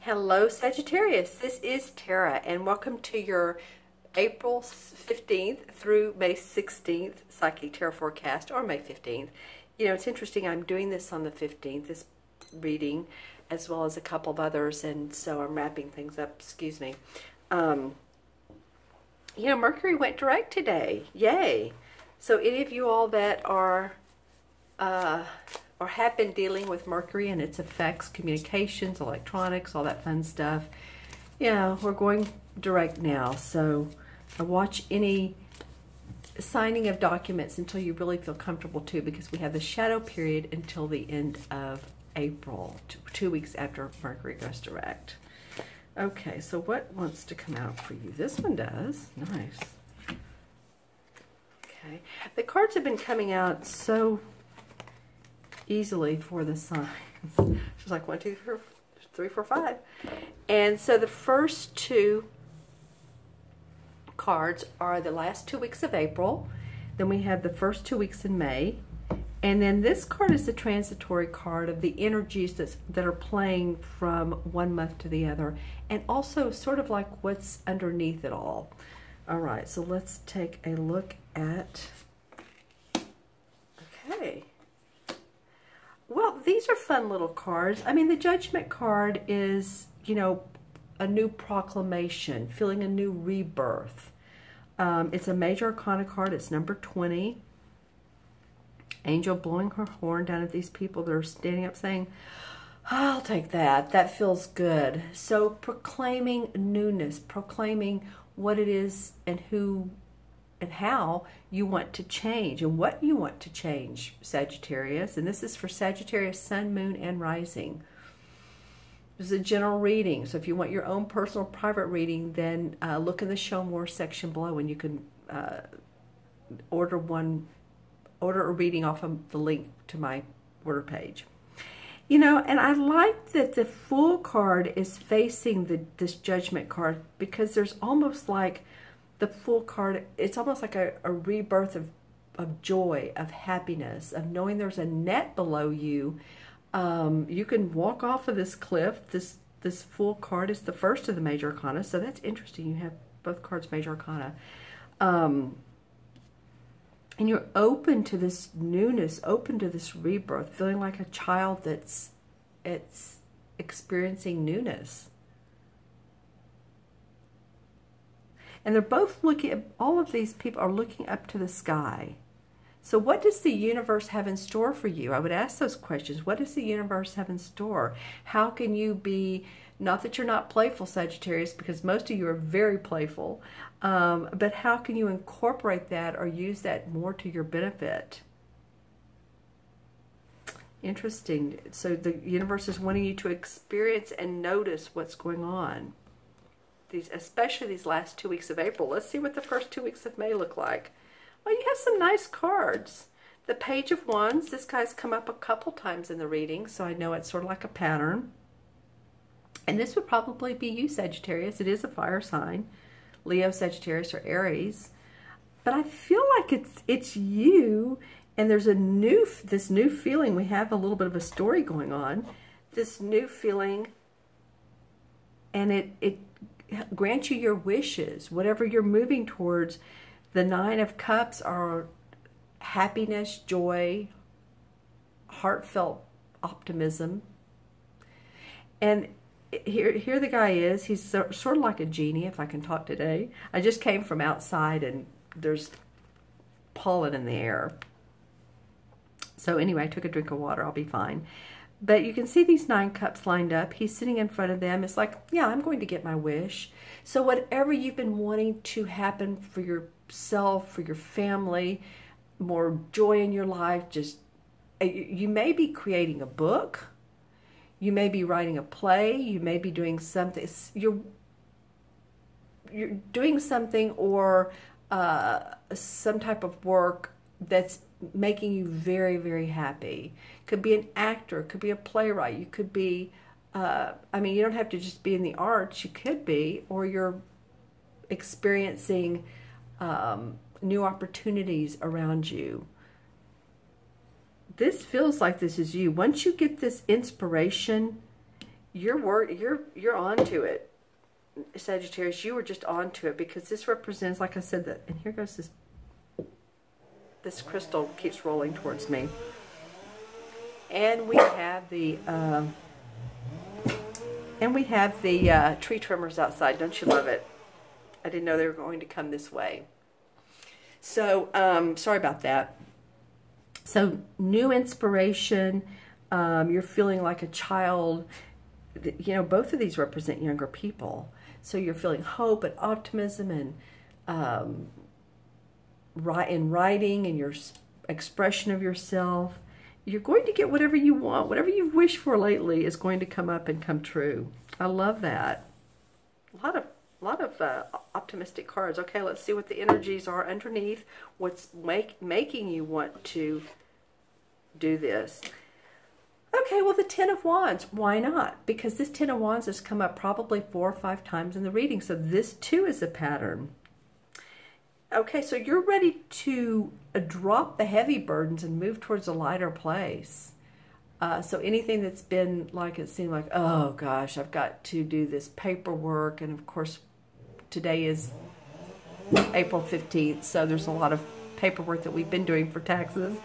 Hello Sagittarius, this is Tara and welcome to your April 15th through May 16th Psychic Tarot Forecast, or May 15th. You know, it's interesting, I'm doing this on the 15th, this reading, as well as a couple of others, and so I'm wrapping things up, excuse me. You know, Mercury went direct today, yay! So any of you all that are or have been dealing with Mercury and its effects, communications, electronics, all that fun stuff, yeah, we're going direct now. So watch any signing of documents until you really feel comfortable too, because we have the shadow period until the end of April, 2 weeks after Mercury goes direct. Okay, so what wants to come out for you? This one does. Nice. Okay, the cards have been coming out so easily for the signs. She's like 1, 2, 3, 4, 5. And so the first two cards are the last 2 weeks of April. Then we have the first 2 weeks in May. And then this card is the transitory card of the energies that are playing from one month to the other. And also sort of like what's underneath it all. All right, so let's take a look at... Okay. Well, these are fun little cards. I mean, the Judgment card is, you know, a new proclamation, feeling a new rebirth. It's a major arcana card. It's number 20. Angel blowing her horn down at these people that are standing up saying, I'll take that. That feels good. So proclaiming newness, proclaiming what it is and who and how you want to change and what you want to change, Sagittarius. And this is for Sagittarius Sun, Moon, and Rising. This is a general reading. So if you want your own personal private reading, then look in the Show More section below and you can order a reading off of the link to my order page. You know, and I like that the Fool card is facing this Judgment card, because there's almost like the Fool card, it's almost like a rebirth of joy, of happiness, of knowing there's a net below you. You can walk off of this cliff. This Fool card is the first of the major arcana, so that's interesting. You have both cards major arcana. And you're open to this newness, open to this rebirth, feeling like a child that's experiencing newness. And they're both looking, all of these people are looking up to the sky. So what does the universe have in store for you? I would ask those questions. What does the universe have in store? How can you be, not that you're not playful, Sagittarius, because most of you are very playful, but how can you incorporate that or use that more to your benefit? Interesting. So the universe is wanting you to experience and notice what's going on. Especially these last 2 weeks of April. Let's see what the first 2 weeks of May look like. Well, you have some nice cards. The Page of Wands. This guy's come up a couple times in the reading, so I know it's sort of like a pattern. And this would probably be you, Sagittarius. It is a fire sign. Leo, Sagittarius, or Aries. But I feel like it's you, and there's this new feeling. We have a little bit of a story going on. This new feeling, and it grant you your wishes, whatever you're moving towards. The Nine of Cups are happiness, joy, heartfelt optimism. And here the guy is. He's sort of like a genie, if I can talk today. I just came from outside and there's pollen in the air. So anyway, I took a drink of water. I'll be fine. But you can see these 9 cups lined up. He's sitting in front of them. It's like, yeah, I'm going to get my wish. So whatever you've been wanting to happen for yourself, for your family, more joy in your life, just, you may be creating a book. You may be writing a play. You may be doing something. You're doing something or some type of work that's making you very, very happy. Could be an actor, could be a playwright, you could be, I mean, you don't have to just be in the arts, you could be, or you're experiencing new opportunities around you. This feels like this is you. Once you get this inspiration, you're onto it, Sagittarius. You were just onto it, because this represents, like I said, that, and here goes this crystal keeps rolling towards me. And we have the tree trimmers outside. Don't you love it? I didn't know they were going to come this way. So, sorry about that. So, new inspiration. You're feeling like a child. You know, both of these represent younger people. So you're feeling hope and optimism, and in writing and your expression of yourself. You're going to get whatever you want. Whatever you've wished for lately is going to come up and come true. I love that. A lot of optimistic cards. Okay, let's see what the energies are underneath. What's making you want to do this? Okay, well, the Ten of Wands. Why not? Because this Ten of Wands has come up probably 4 or 5 times in the reading. So this too is a pattern. Okay, so you're ready to drop the heavy burdens and move towards a lighter place. So anything that's been like, it seemed like, oh gosh, I've got to do this paperwork. And of course, today is April 15th. So there's a lot of paperwork that we've been doing for taxes.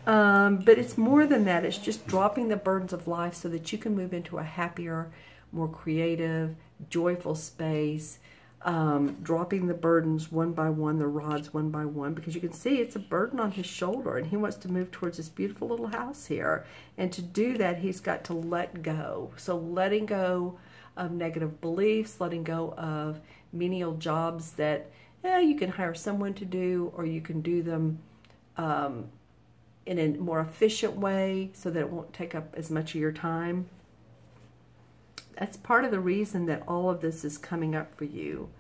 But it's more than that. It's just dropping the burdens of life so that you can move into a happier, more creative, joyful space. Dropping the burdens one by one, the rods one by one, because you can see it's a burden on his shoulder, and he wants to move towards this beautiful little house here. And to do that, he's got to let go. So letting go of negative beliefs, letting go of menial jobs that you can hire someone to do, or you can do them in a more efficient way so that it won't take up as much of your time. That's part of the reason that all of this is coming up for you.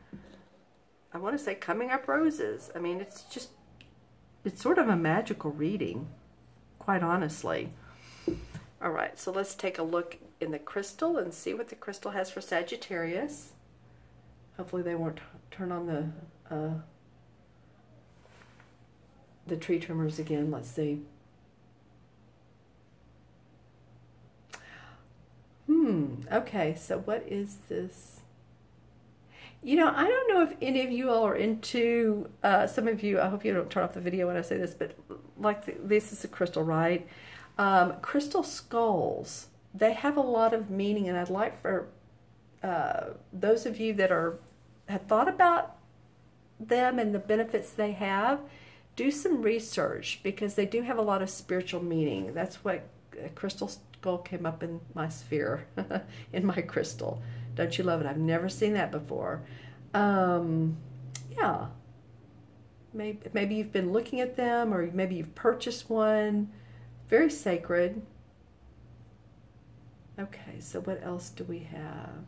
I want to say coming up roses. I mean, it's sort of a magical reading, quite honestly. All right, so let's take a look in the crystal and see what the crystal has for Sagittarius. Hopefully they won't turn on the tree trimmers again. Let's see. Okay, so what is this? You know, I don't know if any of you all are into, some of you, I hope you don't turn off the video when I say this, but like this is a crystal, right? Crystal skulls, they have a lot of meaning, and I'd like for those of you that have thought about them and the benefits they have, do some research, because they do have a lot of spiritual meaning. That's what crystal skull came up in my sphere, in my crystal. Don't you love it? I've never seen that before. Yeah. Maybe you've been looking at them, or maybe you've purchased one. Very sacred. Okay, so what else do we have?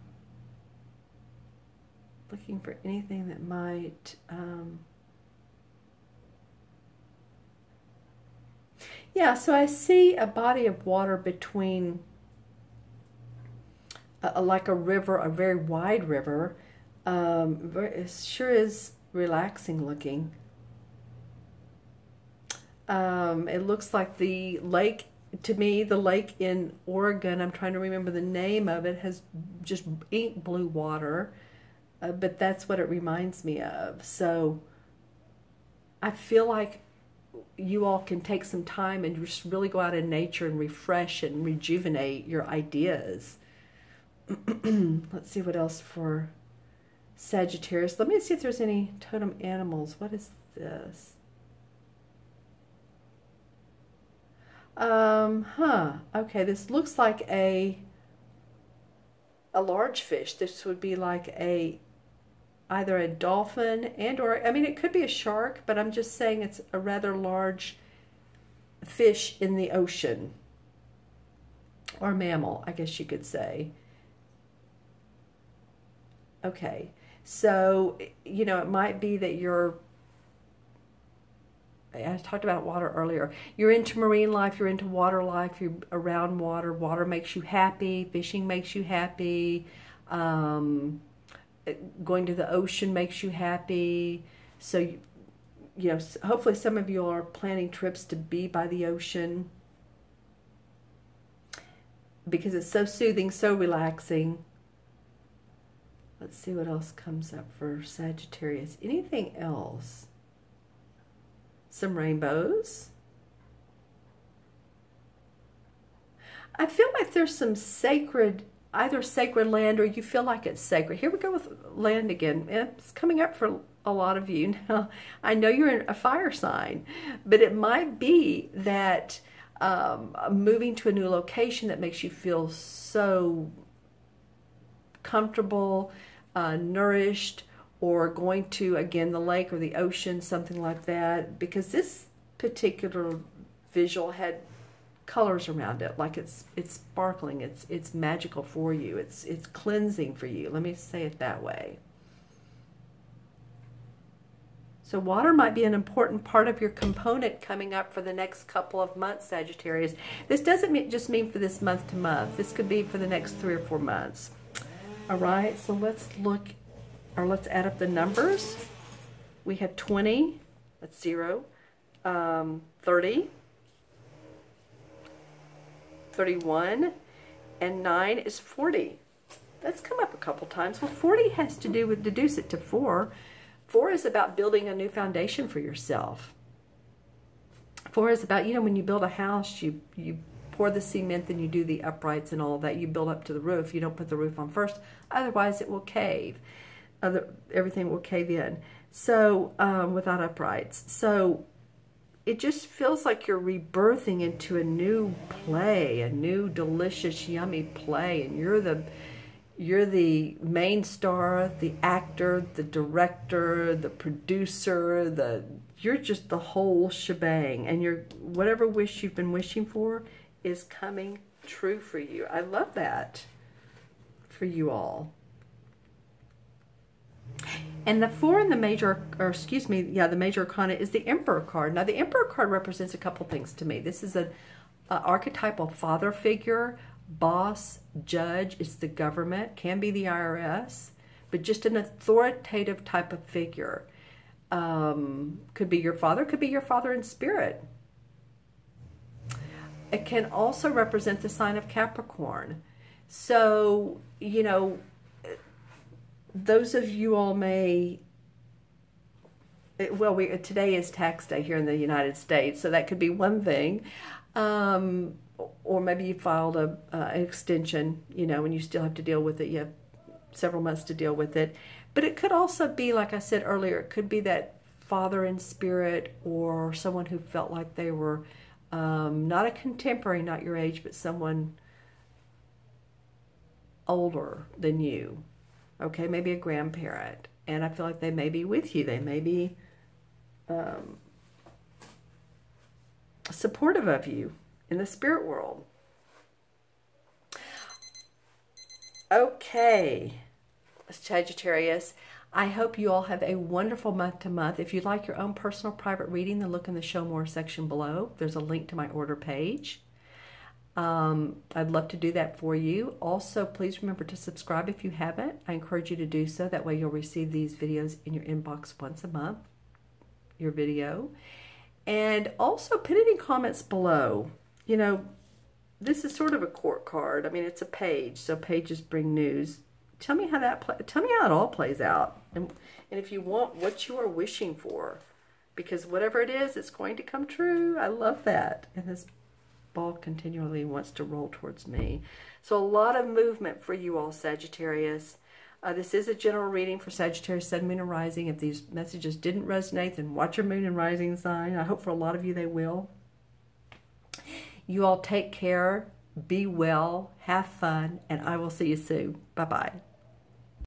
Looking for anything that might... Yeah, so I see a body of water between, like a river, a very wide river. It sure is relaxing looking. It looks like the lake, to me, the lake in Oregon, I'm trying to remember the name of it, has just ink blue water. But that's what it reminds me of. So I feel like you all can take some time and just really go out in nature and refresh and rejuvenate your ideas. Let's see what else for Sagittarius. Let me see if there's any totem animals. What is this? Okay, this looks like a large fish. This would be like either a dolphin or, I mean, it could be a shark, but I'm just saying it's a rather large fish in the ocean, or mammal, I guess you could say. Okay, so, you know, it might be that I talked about water earlier. You're into marine life, you're into water life, you're around water. Water makes you happy, fishing makes you happy, going to the ocean makes you happy. So, you know, hopefully some of you are planning trips to be by the ocean. because it's so soothing, so relaxing. Let's see what else comes up for Sagittarius. Anything else? Some rainbows. I feel like there's some sacred, either sacred land or you feel like it's sacred. Here we go with land again. It's coming up for a lot of you. Now, I know you're in a fire sign, but it might be that moving to a new location that makes you feel so comfortable, nourished, or going to, again, the lake or the ocean, something like that, because this particular visual had colors around it, like it's sparkling, it's magical for you, it's cleansing for you. Let me say it that way. So water might be an important part of your component coming up for the next couple of months, Sagittarius. This doesn't just mean for this month to month. This could be for the next 3 or 4 months. All right, so let's look, or let's add up the numbers. We have 20, that's 0, 30, 31, and 9 is 40. That's come up a couple times. Well, 40 has to do with, deduce it to 4. 4 is about building a new foundation for yourself. 4 is about, you know, when you build a house, you pour the cement, then you do the uprights and all of that. You build up to the roof. You don't put the roof on first, otherwise it will cave. Everything will cave in. So without uprights. So it just feels like you're rebirthing into a new play, a new delicious, yummy play, and you're the main star, the actor, the director, the producer, you're just the whole shebang, and whatever wish you've been wishing for is coming true for you. I love that for you all. And the 4 in the major, or excuse me, yeah, the major arcana is the Emperor card. Now, the Emperor card represents a couple things to me. This is an archetypal father figure, boss, judge. It's the government, can be the IRS, but just an authoritative type of figure. Could be your father in spirit. It can also represent the sign of Capricorn. So, you know, those of you all may, well, today is tax day here in the United States, so that could be one thing. Or maybe you filed an extension, you know, and you still have to deal with it. You have several months to deal with it. But it could also be, like I said earlier, it could be that father in spirit, or someone who felt like they were not a contemporary, not your age, but someone older than you. Okay, maybe a grandparent. And I feel like they may be with you. They may be supportive of you in the spirit world. Okay, Sagittarius, I hope you all have a wonderful month to month. If you'd like your own personal private reading, then look in the Show More section below. There's a link to my order page. I'd love to do that for you. Also, please remember to subscribe if you haven't. I encourage you to do so. That way you'll receive these videos in your inbox once a month, your video. And also put any comments below. You know, this is sort of a court card. I mean, it's a page, so pages bring news. Tell me how tell me how it all plays out. And if you want what you are wishing for, because whatever it is, it's going to come true. I love that. And this ball continually wants to roll towards me. So a lot of movement for you all, Sagittarius. This is a general reading for Sagittarius, Sun, Moon, and Rising. If these messages didn't resonate, then watch your Moon and Rising sign. I hope for a lot of you they will. You all take care, be well, have fun, and I will see you soon. Bye-bye.